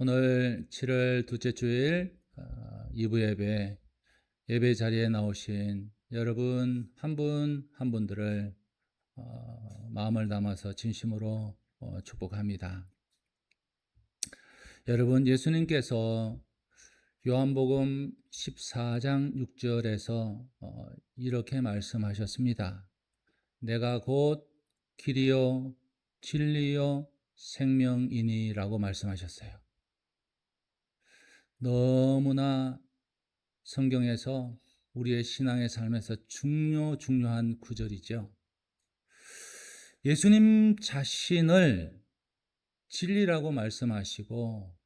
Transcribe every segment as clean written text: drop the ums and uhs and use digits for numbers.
오늘 7월 둘째 주일 2부 예배 자리에 나오신 여러분 한 분 한 분들을 마음을 담아서 진심으로 축복합니다. 여러분, 예수님께서 요한복음 14장 6절에서 이렇게 말씀하셨습니다. 내가 곧 길이요 진리요 생명이니라고 말씀하셨어요. 너무나 성경에서 우리의 신앙의 삶에서 중요한 구절이죠. 예수님 자신을 진리라고 말씀하시고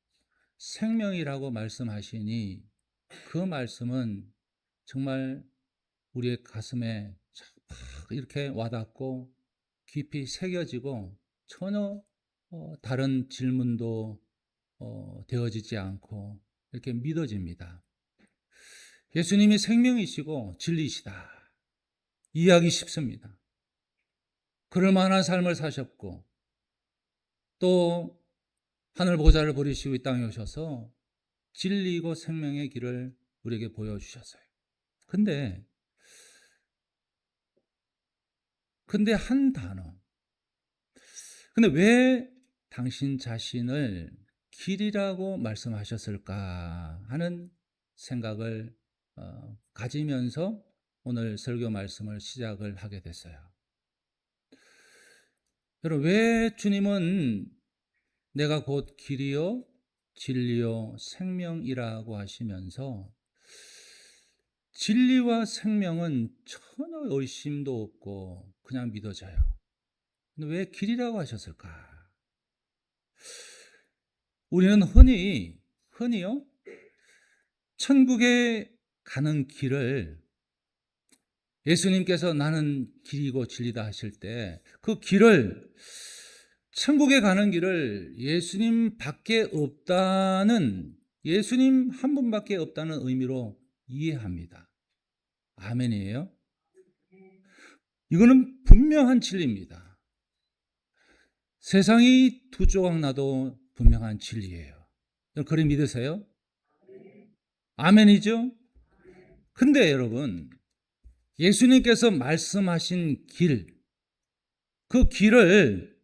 생명이라고 말씀하시니 그 말씀은 정말 우리의 가슴에 팍 이렇게 와닿고 깊이 새겨지고 전혀 다른 질문도 되어지지 않고 이렇게 믿어집니다. 예수님이 생명이시고 진리시다. 이해하기 쉽습니다. 그럴 만한 삶을 사셨고 또 하늘 보좌를 버리시고 이 땅에 오셔서 진리이고 생명의 길을 우리에게 보여주셨어요. 근데 한 단어. 근데 왜 당신 자신을 길이라고 말씀하셨을까 하는 생각을 가지면서 오늘 설교 말씀을 시작을 하게 됐어요. 여러분, 왜 주님은 내가 곧 길이요 진리요 생명이라고 하시면서 진리와 생명은 전혀 의심도 없고 그냥 믿어져요. 근데 왜 길이라고 하셨을까? 우리는 흔히요 천국에 가는 길을 예수님께서 나는 길이고 진리다 하실 때 그 길을 천국에 가는 길을 예수님 밖에 없다는 예수님 한 분밖에 없다는 의미로 이해합니다. 아멘이에요? 이거는 분명한 진리입니다. 세상이 두 조각 나도 분명한 진리예요. 그리 믿으세요? 아멘이죠? 근데 여러분, 예수님께서 말씀하신 길, 그 길을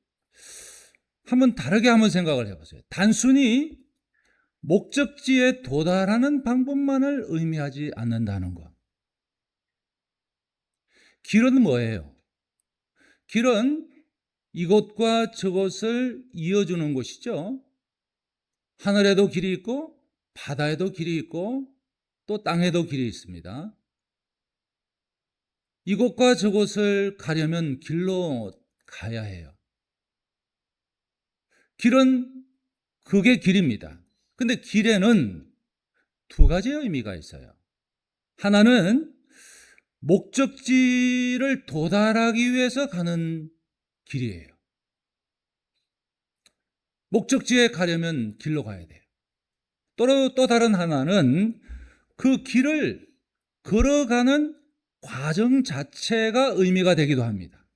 한번 다르게 한번 생각을 해보세요. 단순히 목적지에 도달하는 방법만을 의미하지 않는다는 것. 길은 뭐예요? 길은 이곳과 저곳을 이어주는 곳이죠. 하늘에도 길이 있고 바다에도 길이 있고 또 땅에도 길이 있습니다. 이곳과 저곳을 가려면 길로 가야 해요. 길은 그게 길입니다. 근데 길에는 두 가지의 의미가 있어요. 하나는 목적지를 도달하기 위해서 가는 길이에요. 목적지에 가려면 길로 가야 돼요. 또 다른 하나는 그 길을 걸어가는 과정 자체가 의미가 되기도 합니다.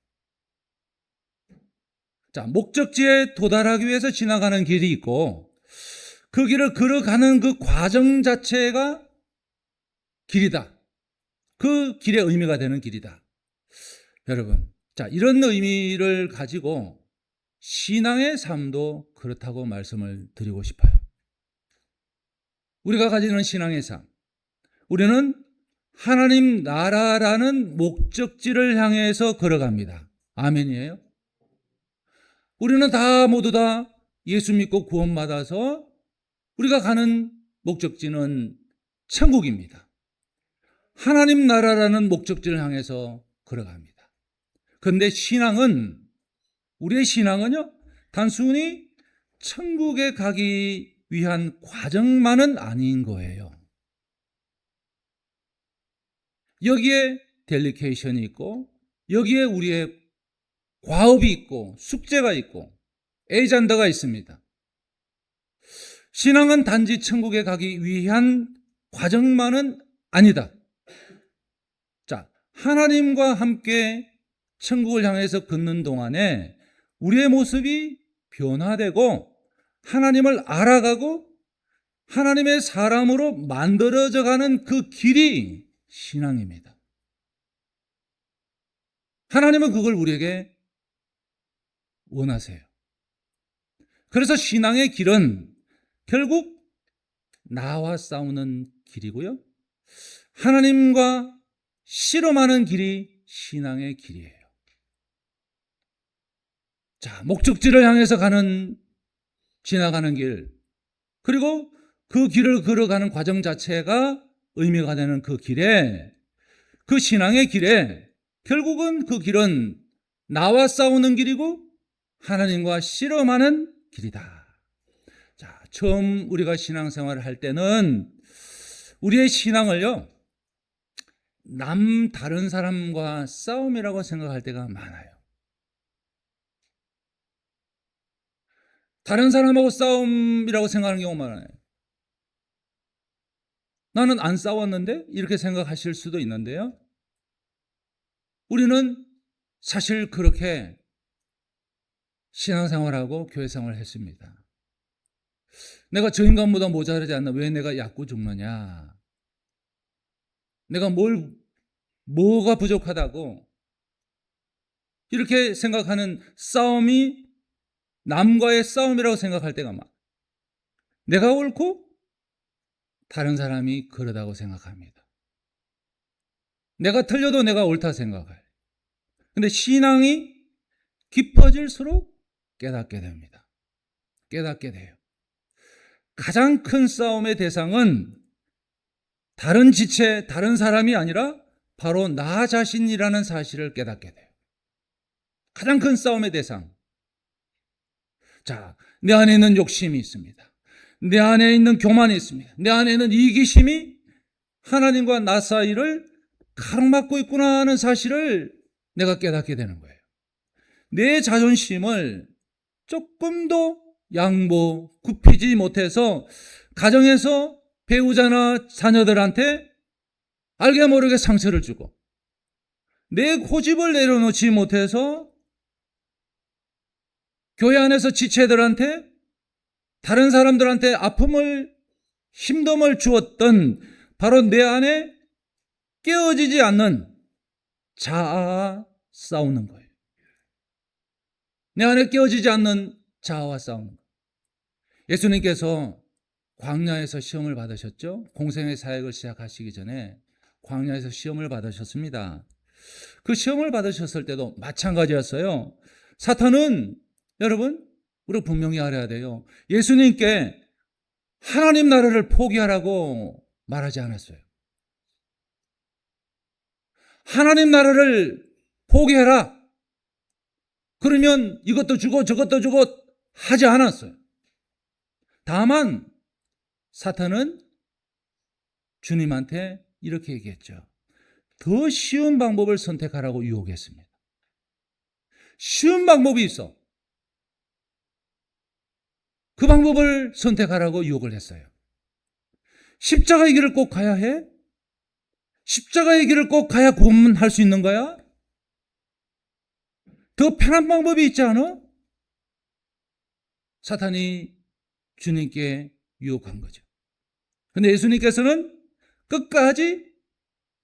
자, 목적지에 도달하기 위해서 지나가는 길이 있고 그 길을 걸어가는 그 과정 자체가 길이다. 그 길의 의미가 되는 길이다. 여러분, 자, 이런 의미를 가지고 신앙의 삶도 그렇다고 말씀을 드리고 싶어요. 우리가 가지는 신앙의 삶, 우리는 하나님 나라라는 목적지를 향해서 걸어갑니다. 아멘이에요? 우리는 모두 다 예수 믿고 구원받아서 우리가 가는 목적지는 천국입니다. 하나님 나라라는 목적지를 향해서 걸어갑니다. 그런데 우리의 신앙은요, 단순히 천국에 가기 위한 과정만은 아닌 거예요. 여기에 델리케이션이 있고, 여기에 우리의 과업이 있고, 숙제가 있고, 에이전더가 있습니다. 신앙은 단지 천국에 가기 위한 과정만은 아니다. 자, 하나님과 함께 천국을 향해서 걷는 동안에 우리의 모습이 변화되고 하나님을 알아가고 하나님의 사람으로 만들어져 가는 그 길이 신앙입니다. 하나님은 그걸 우리에게 원하세요. 그래서 신앙의 길은 결국 나와 싸우는 길이고요. 하나님과 씨름하는 길이 신앙의 길이에요. 자, 목적지를 향해서 지나가는 길, 그리고 그 길을 걸어가는 과정 자체가 의미가 되는 그 길에, 그 신앙의 길에 결국은 그 길은 나와 싸우는 길이고 하나님과 씨름하는 길이다. 자, 처음 우리가 신앙생활을 할 때는 우리의 신앙을요, 다른 사람과 싸움이라고 생각할 때가 많아요. 다른 사람하고 싸움이라고 생각하는 경우가 많아요. 나는 안 싸웠는데? 이렇게 생각하실 수도 있는데요. 우리는 사실 그렇게 신앙생활하고 교회생활을 했습니다. 내가 저 인간보다 모자라지 않나? 왜 내가 얕고 죽느냐? 내가 뭐가 부족하다고? 이렇게 생각하는 싸움이 남과의 싸움이라고 생각할 때가 많아요. 내가 옳고 다른 사람이 그러다고 생각합니다. 내가 틀려도 내가 옳다 생각해요. 근데 신앙이 깊어질수록 깨닫게 됩니다. 깨닫게 돼요. 가장 큰 싸움의 대상은 다른 지체, 다른 사람이 아니라 바로 나 자신이라는 사실을 깨닫게 돼요. 가장 큰 싸움의 대상. 자, 내 안에 있는 욕심이 있습니다. 내 안에 있는 교만이 있습니다. 내 안에 있는 이기심이 하나님과 나 사이를 가로막고 있구나 하는 사실을 내가 깨닫게 되는 거예요. 내 자존심을 조금도 굽히지 못해서 가정에서 배우자나 자녀들한테 알게 모르게 상처를 주고, 내 고집을 내려놓지 못해서 교회 안에서 지체들한테, 다른 사람들한테 힘듦을 주었던 바로 내 안에 깨어지지 않는 자아와 싸우는 거예요. 내 안에 깨어지지 않는 자아와 싸우는 거예요. 예수님께서 광야에서 시험을 받으셨죠? 공생의 사역을 시작하시기 전에 광야에서 시험을 받으셨습니다. 그 시험을 받으셨을 때도 마찬가지였어요. 사탄은, 여러분, 우리가 분명히 알아야 돼요. 예수님께 하나님 나라를 포기하라고 말하지 않았어요. 하나님 나라를 포기해라. 그러면 이것도 주고 저것도 주고 하지 않았어요. 다만 사탄은 주님한테 이렇게 얘기했죠. 더 쉬운 방법을 선택하라고 유혹했습니다. 쉬운 방법이 있어. 그 방법을 선택하라고 유혹을 했어요. 십자가의 길을 꼭 가야 해? 십자가의 길을 꼭 가야 구원할 수 있는 거야? 더 편한 방법이 있지 않아? 사탄이 주님께 유혹한 거죠. 그런데 예수님께서는 끝까지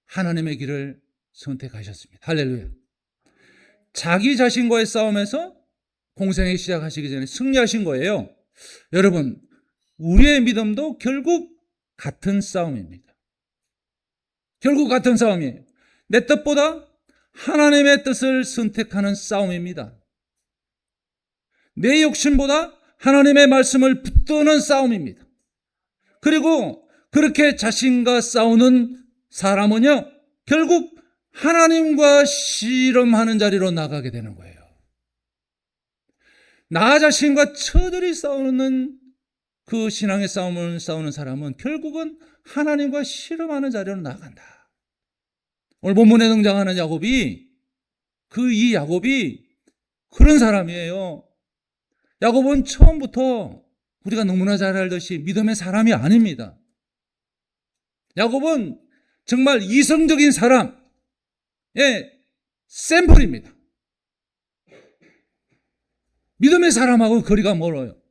하나님의 길을 선택하셨습니다. 할렐루야. 자기 자신과의 싸움에서 공생에 시작하시기 전에 승리하신 거예요. 여러분, 우리의 믿음도 결국 같은 싸움입니다. 결국 같은 싸움이에요. 내 뜻보다 하나님의 뜻을 선택하는 싸움입니다. 내 욕심보다 하나님의 말씀을 붙드는 싸움입니다. 그리고 그렇게 자신과 싸우는 사람은요, 결국 하나님과 씨름하는 자리로 나가게 되는 거예요. 나 자신과 처절히 싸우는 그 신앙의 싸움을 싸우는 사람은 결국은 하나님과 씨름하는 자리로 나간다. 오늘 본문에 등장하는 야곱이 그런 사람이에요. 야곱은 처음부터 우리가 너무나 잘 알듯이 믿음의 사람이 아닙니다. 야곱은 정말 이성적인 사람의 샘플입니다. 믿음의 사람하고 거리가 멀어요.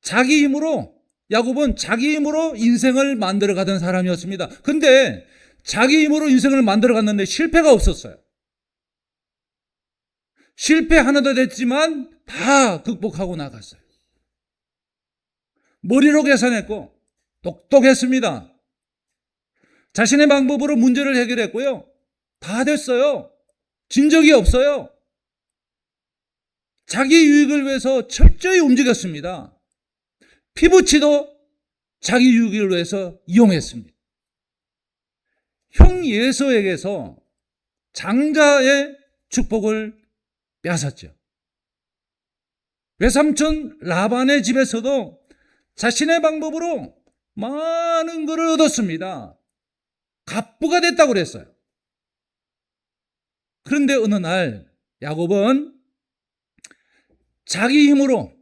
자기 힘으로, 야곱은 자기 힘으로 인생을 만들어 가던 사람이었습니다. 근데 자기 힘으로 인생을 만들어 갔는데 실패가 없었어요. 실패 하나도 됐지만 다 극복하고 나갔어요. 머리로 계산했고 똑똑했습니다. 자신의 방법으로 문제를 해결했고요. 다 됐어요. 진 적이 없어요. 자기 유익을 위해서 철저히 움직였습니다. 피부치도 자기 유익을 위해서 이용했습니다. 형 예서에게서 장자의 축복을 빼앗았죠. 외삼촌 라반의 집에서도 자신의 방법으로 많은 것을 얻었습니다. 갑부가 됐다고 그랬어요. 그런데 어느 날 야곱은 자기 힘으로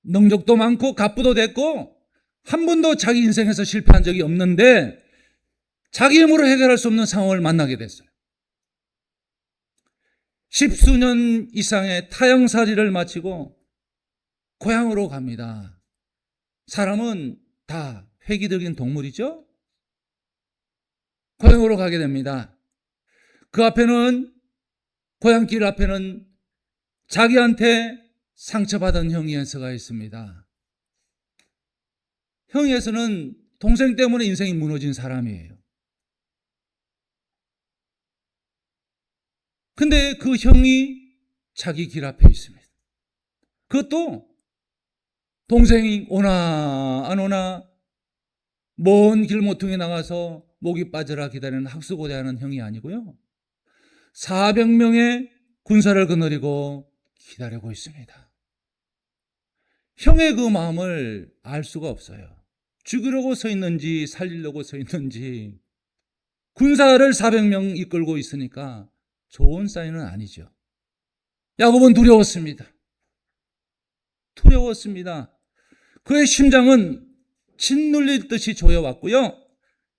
능력도 많고 갑부도 됐고 한 번도 자기 인생에서 실패한 적이 없는데 자기 힘으로 해결할 수 없는 상황을 만나게 됐어요. 십수년 이상의 타향살이를 마치고 고향으로 갑니다. 사람은 다 회기적인 동물이죠. 고향으로 가게 됩니다. 그 앞에는, 고향길 앞에는 자기한테 상처받은 형이 예서가 있습니다. 형이 예서는 동생 때문에 인생이 무너진 사람이에요. 근데 그 형이 자기 길 앞에 있습니다. 그것도 동생이 오나 안 오나 먼 길모퉁이에 나가서 목이 빠져라 기다리는 학수고대하는 형이 아니고요. 400명의 군사를 거느리고 기다리고 있습니다. 형의 그 마음을 알 수가 없어요. 죽이려고 서 있는지 살리려고 서 있는지. 군사를 400명 이끌고 있으니까 좋은 사인은 아니죠. 야곱은 두려웠습니다. 두려웠습니다. 그의 심장은 짓눌릴 듯이 조여왔고요.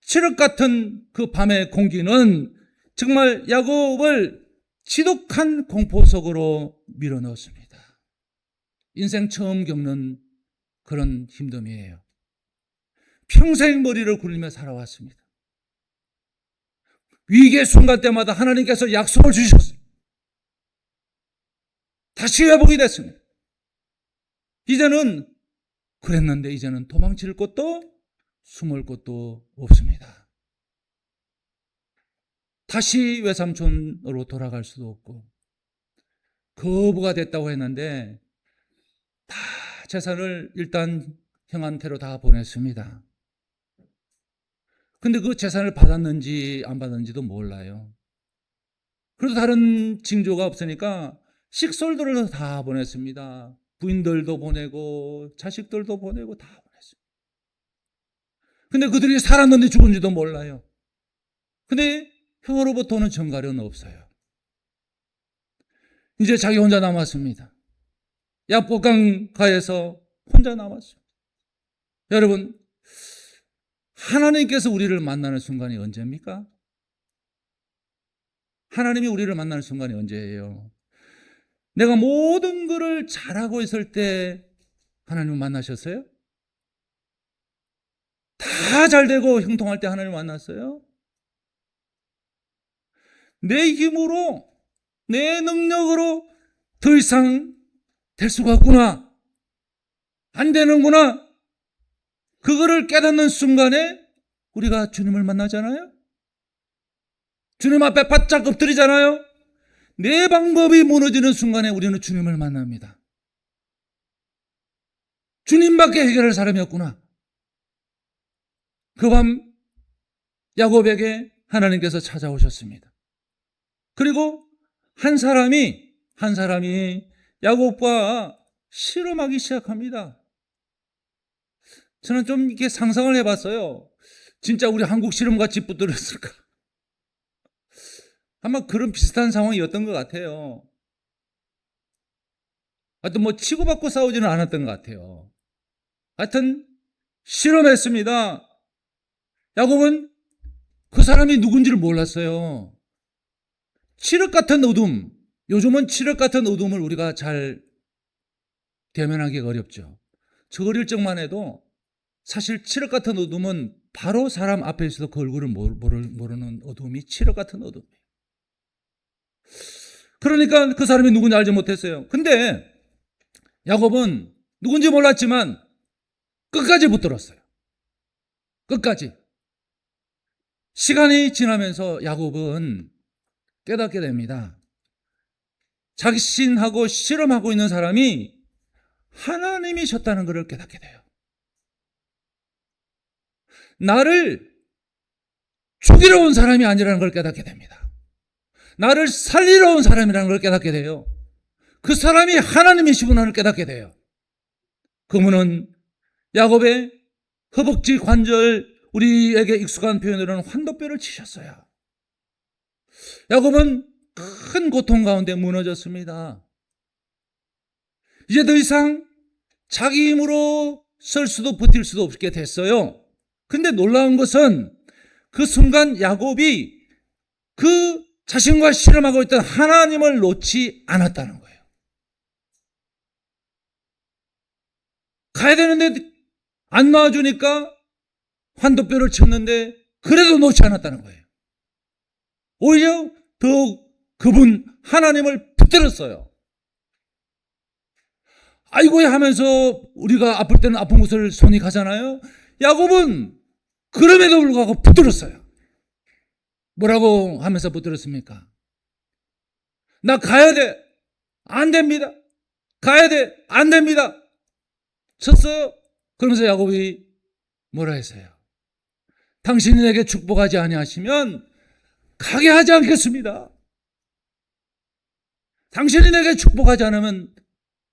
칠흑 같은 그 밤의 공기는 정말 야곱을 지독한 공포 속으로 밀어넣었습니다. 인생 처음 겪는 그런 힘듦이에요. 평생 머리를 굴리며 살아왔습니다. 위기의 순간 때마다 하나님께서 약속을 주셨어요. 다시 회복이 됐습니다. 이제는 그랬는데 이제는 도망칠 곳도 숨을 곳도 없습니다. 다시 외삼촌으로 돌아갈 수도 없고 거부가 됐다고 했는데 다 재산을 일단 형한테로 다 보냈습니다. 근데 그 재산을 받았는지 안 받았는지도 몰라요. 그래도 다른 징조가 없으니까 식솔들을 다 보냈습니다. 부인들도 보내고 자식들도 보내고 다 보냈습니다. 근데 그들이 살았는지 죽은지도 몰라요. 근데 형으로부터는 전가료는 없어요. 이제 자기 혼자 남았습니다. 야복강 가에서 혼자 남았습니다. 여러분, 하나님께서 우리를 만나는 순간이 언제입니까? 하나님이 우리를 만나는 순간이 언제예요? 내가 모든 것을 잘하고 있을 때 하나님을 만나셨어요? 다 잘되고 형통할 때 하나님을 만났어요? 내 힘으로, 내 능력으로 더 이상 될 수가 없구나. 안 되는구나. 그거를 깨닫는 순간에 우리가 주님을 만나잖아요. 주님 앞에 바짝 엎드리잖아요. 내 방법이 무너지는 순간에 우리는 주님을 만납니다. 주님밖에 해결할 사람이 없구나. 그 밤 야곱에게 하나님께서 찾아오셨습니다. 그리고 한 사람이 야곱과 실험하기 시작합니다. 저는 좀 이렇게 상상을 해봤어요. 진짜 우리 한국 실험같이 붙들었을까? 아마 그런 비슷한 상황이었던 것 같아요. 하여튼 뭐 치고받고 싸우지는 않았던 것 같아요. 하여튼 실험했습니다. 야곱은 그 사람이 누군지를 몰랐어요. 칠흑 같은 어둠, 요즘은 칠흑 같은 어둠을 우리가 잘 대면하기가 어렵죠. 저 어릴 적만 해도 사실 칠흑 같은 어둠은 바로 사람 앞에 있어도 그 얼굴을 모르는 어둠이 칠흑 같은 어둠이에요. 그러니까 그 사람이 누군지 알지 못했어요. 근데 야곱은 누군지 몰랐지만 끝까지 붙들었어요. 끝까지. 시간이 지나면서 야곱은 깨닫게 됩니다. 자신하고 씨름하고 있는 사람이 하나님이셨다는 것을 깨닫게 돼요. 나를 죽이러 온 사람이 아니라는 걸 깨닫게 됩니다. 나를 살리러 온 사람이라는 걸 깨닫게 돼요. 그 사람이 하나님이시구나를 를 깨닫게 돼요. 그분은 야곱의 허벅지 관절, 우리에게 익숙한 표현으로는 환도뼈를 치셨어요. 야곱은 큰 고통 가운데 무너졌습니다. 이제 더 이상 자기 힘으로 설 수도 버틸 수도 없게 됐어요. 근데 놀라운 것은 그 순간 야곱이 그 자신과 씨름하고 있던 하나님을 놓지 않았다는 거예요. 가야 되는데 안 놔주니까 환도뼈를 쳤는데 그래도 놓지 않았다는 거예요. 오히려 더욱 그분 하나님을 붙들었어요. 아이고야 하면서 우리가 아플 때는 아픈 곳을 손이 가잖아요. 야곱은 그럼에도 불구하고 붙들었어요. 뭐라고 하면서 붙들었습니까? 나 가야 돼. 안 됩니다. 가야 돼. 안 됩니다. 쳤어요. 그러면서 야곱이 뭐라 했어요? 당신이 내게 축복하지 아니하시면 가게 하지 않겠습니다. 당신이 내게 축복하지 않으면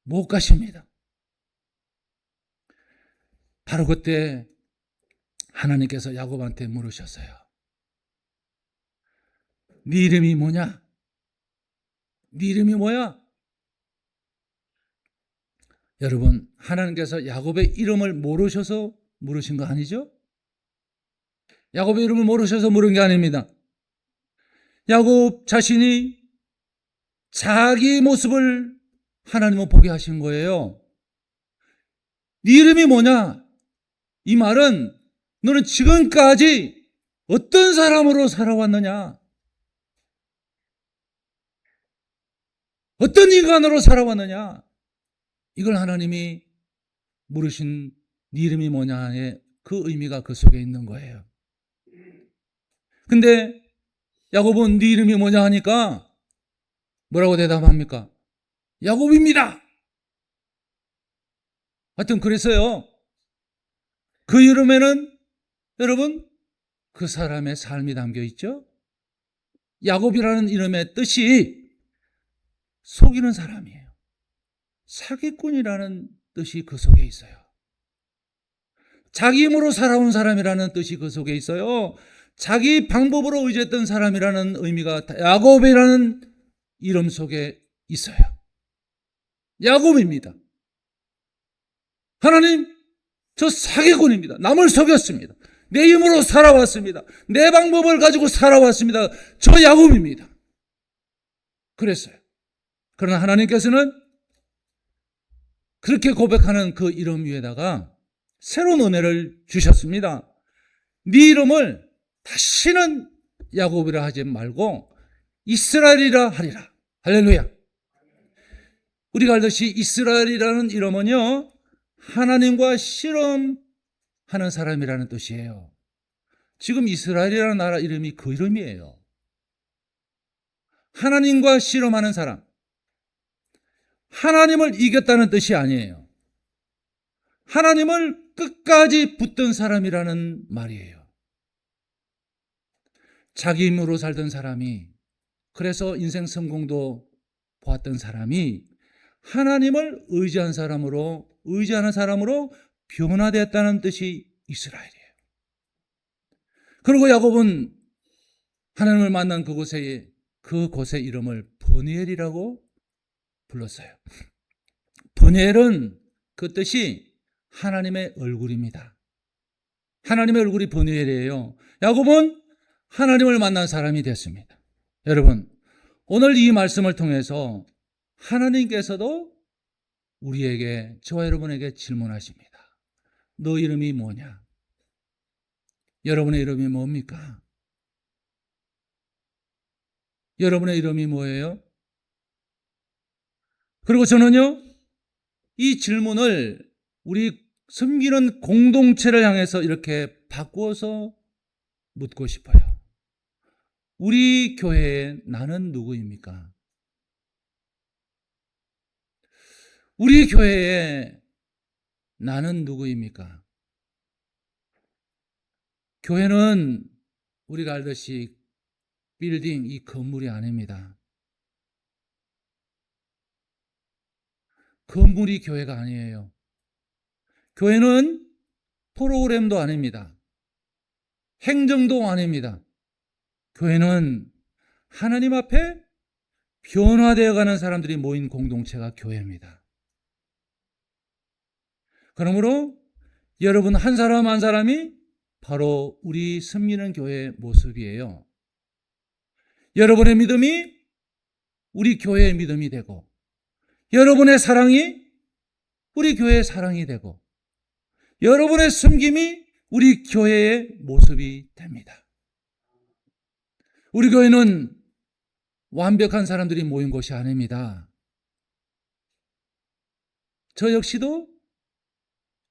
못 가십니다. 바로 그때 하나님께서 야곱한테 물으셨어요. 네 이름이 뭐냐? 네 이름이 뭐야? 여러분, 하나님께서 야곱의 이름을 모르셔서 물으신 거 아니죠? 야곱의 이름을 모르셔서 물은 게 아닙니다. 야곱 자신이 자기 모습을 하나님은 보게 하신 거예요. 네 이름이 뭐냐? 이 말은 너는 지금까지 어떤 사람으로 살아왔느냐? 어떤 인간으로 살아왔느냐? 이걸 하나님이 물으신 네 이름이 뭐냐의 그 의미가 그 속에 있는 거예요. 근데 야곱은 네 이름이 뭐냐 하니까 뭐라고 대답합니까? 야곱입니다. 하여튼 그랬어요. 그 이름에는 여러분 그 사람의 삶이 담겨 있죠. 야곱이라는 이름의 뜻이 속이는 사람이에요. 사기꾼이라는 뜻이 그 속에 있어요. 자기 힘으로 살아온 사람이라는 뜻이 그 속에 있어요. 자기 방법으로 의지했던 사람이라는 의미가 야곱이라는 이름 속에 있어요. 야곱입니다. 하나님, 저 사기꾼입니다. 남을 속였습니다. 내 힘으로 살아왔습니다. 내 방법을 가지고 살아왔습니다. 저 야곱입니다. 그랬어요. 그러나 하나님께서는 그렇게 고백하는 그 이름 위에다가 새로운 은혜를 주셨습니다. 네 이름을 다시는 야곱이라 하지 말고 이스라엘이라 하리라. 할렐루야. 우리가 알듯이 이스라엘이라는 이름은요, 하나님과 씨름하는 사람이라는 뜻이에요. 지금 이스라엘이라는 나라 이름이 그 이름이에요. 하나님과 씨름하는 사람. 하나님을 이겼다는 뜻이 아니에요. 하나님을 끝까지 붙든 사람이라는 말이에요. 자기 힘으로 살던 사람이, 그래서 인생 성공도 보았던 사람이 하나님을 의지하는 사람으로 변화되었다는 뜻이 이스라엘이에요. 그리고 야곱은 하나님을 만난 그곳의 이름을 브니엘이라고 불렀어요. 브니엘은 그 뜻이 하나님의 얼굴입니다. 하나님의 얼굴이 브니엘이에요. 야곱은 하나님을 만난 사람이 됐습니다. 여러분, 오늘 이 말씀을 통해서 하나님께서도 우리에게, 저와 여러분에게 질문하십니다. 너 이름이 뭐냐? 여러분의 이름이 뭡니까? 여러분의 이름이 뭐예요? 그리고 저는요, 이 질문을 우리 섬기는 공동체를 향해서 이렇게 바꾸어서 묻고 싶어요. 우리 교회에 나는 누구입니까? 우리 교회에 나는 누구입니까? 교회는 우리가 알듯이 빌딩, 이 건물이 아닙니다. 건물이 교회가 아니에요. 교회는 프로그램도 아닙니다. 행정도 아닙니다. 교회는 하나님 앞에 변화되어 가는 사람들이 모인 공동체가 교회입니다. 그러므로 여러분 한 사람 한 사람이 바로 우리 섬기는 교회의 모습이에요. 여러분의 믿음이 우리 교회의 믿음이 되고, 여러분의 사랑이 우리 교회의 사랑이 되고, 여러분의 섬김이 우리 교회의 모습이 됩니다. 우리 교회는 완벽한 사람들이 모인 곳이 아닙니다. 저 역시도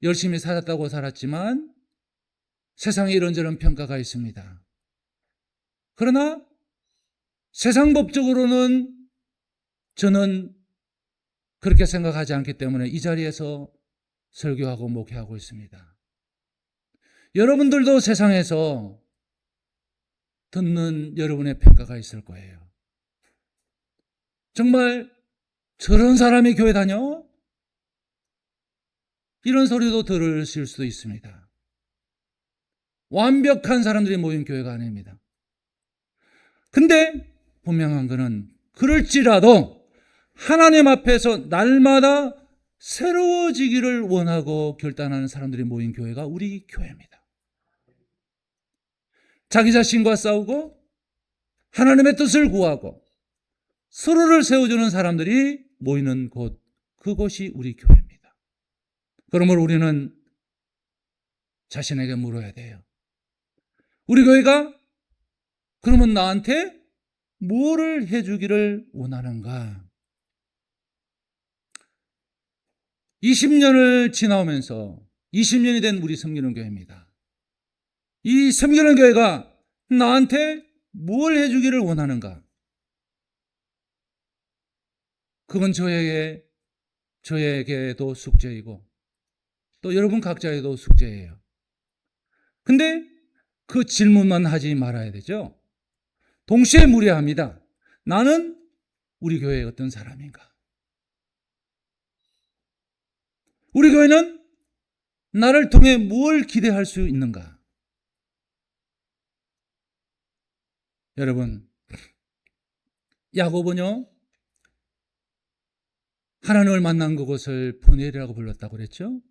열심히 살았다고 살았지만 세상에 이런저런 평가가 있습니다. 그러나 세상 법적으로는 저는 그렇게 생각하지 않기 때문에 이 자리에서 설교하고 목회하고 있습니다. 여러분들도 세상에서 듣는 여러분의 평가가 있을 거예요. 정말 저런 사람이 교회 다녀? 이런 소리도 들으실 수도 있습니다. 완벽한 사람들이 모인 교회가 아닙니다. 근데 분명한 것은 그럴지라도 하나님 앞에서 날마다 새로워지기를 원하고 결단하는 사람들이 모인 교회가 우리 교회입니다. 자기 자신과 싸우고 하나님의 뜻을 구하고 서로를 세워주는 사람들이 모이는 곳, 그곳이 우리 교회입니다. 그러므로 우리는 자신에게 물어야 돼요. 우리 교회가 그러면 나한테 뭐를 해주기를 원하는가? 20년을 지나오면서 20년이 된 우리 섬기는 교회입니다. 이 섬기는 교회가 나한테 뭘 해주기를 원하는가? 그건 저에게도 숙제이고 또 여러분 각자에도 숙제예요. 근데 그 질문만 하지 말아야 되죠. 동시에 물어야 합니다. 나는 우리 교회의 어떤 사람인가? 우리 교회는 나를 통해 뭘 기대할 수 있는가? 여러분, 야고보는요, 하나님을 만난 그곳을 브네라고 불렀다고 그랬죠?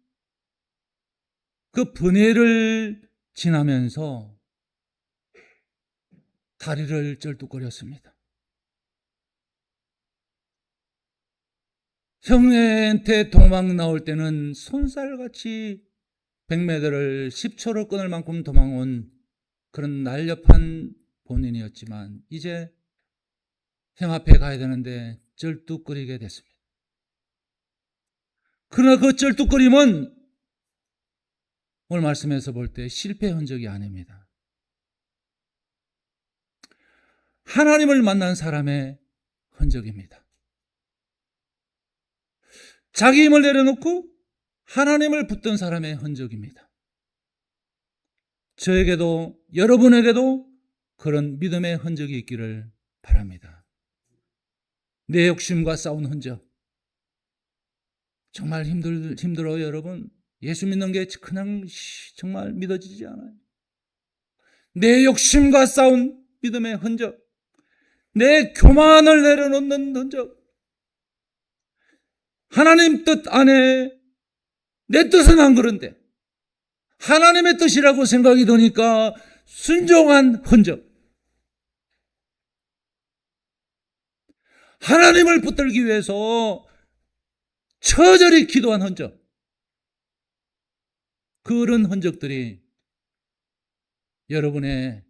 그 브네를 지나면서 다리를 쩔뚝거렸습니다. 형한테 도망 나올 때는 손살같이 100m를 10초로 끊을 만큼 도망온 그런 날렵한 본인이었지만 이제 형 앞에 가야 되는데 쩔뚝거리게 됐습니다. 그러나 그 쩔뚝거림은 오늘 말씀에서 볼 때 실패 흔적이 아닙니다. 하나님을 만난 사람의 흔적입니다. 자기 힘을 내려놓고 하나님을 붙든 사람의 흔적입니다. 저에게도 여러분에게도 그런 믿음의 흔적이 있기를 바랍니다. 내 욕심과 싸운 흔적. 정말 힘들어요, 여러분. 예수 믿는 게 그냥 정말 믿어지지 않아요. 내 욕심과 싸운 믿음의 흔적. 내 교만을 내려놓는 흔적. 하나님 뜻 안에 내 뜻은 안 그런데 하나님의 뜻이라고 생각이 드니까 순종한 흔적. 하나님을 붙들기 위해서 처절히 기도한 흔적, 그런 흔적들이 여러분의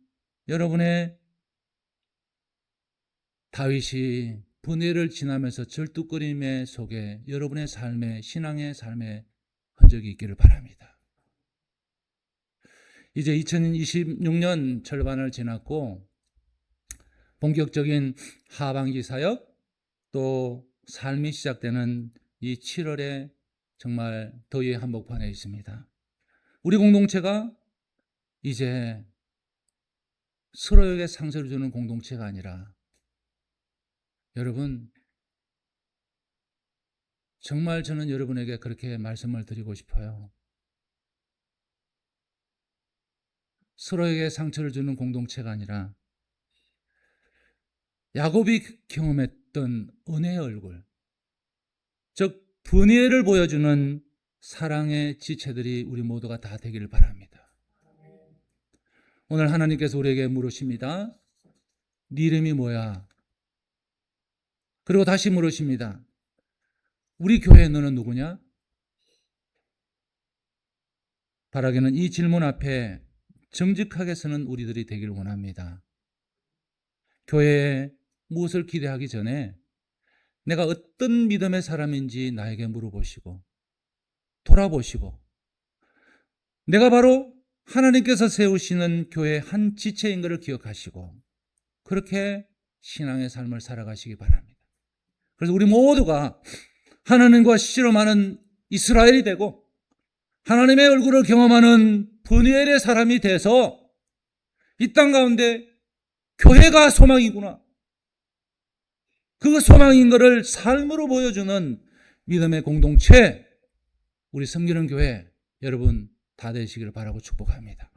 다윗이 분해를 지나면서 절뚝거림의 속에 여러분의 삶의, 신앙의 삶의 흔적이 있기를 바랍니다. 이제 2026년 절반을 지났고 본격적인 하반기 사역, 또 삶이 시작되는 이 7월에 정말 더위의 한복판에 있습니다. 우리 공동체가 이제 서로에게 상처를 주는 공동체가 아니라, 여러분, 정말 저는 여러분에게 그렇게 말씀을 드리고 싶어요. 서로에게 상처를 주는 공동체가 아니라 야곱이 경험했던 은혜의 얼굴, 즉 분해를 보여주는 사랑의 지체들이 우리 모두가 다 되기를 바랍니다. 오늘 하나님께서 우리에게 물으십니다. 네 이름이 뭐야? 그리고 다시 물으십니다. 우리 교회 너는 누구냐? 바라기는 이 질문 앞에 정직하게 서는 우리들이 되기를 원합니다. 교회에 무엇을 기대하기 전에 내가 어떤 믿음의 사람인지 나에게 물어보시고 돌아보시고, 내가 바로 하나님께서 세우시는 교회의 한 지체인 것을 기억하시고 그렇게 신앙의 삶을 살아가시기 바랍니다. 그래서 우리 모두가 하나님과 씨름하는 이스라엘이 되고 하나님의 얼굴을 경험하는 브니엘의 사람이 돼서 이 땅 가운데 교회가 소망이구나, 그 소망인 것을 삶으로 보여주는 믿음의 공동체, 우리 섬기는 교회 여러분 다 되시기를 바라고 축복합니다.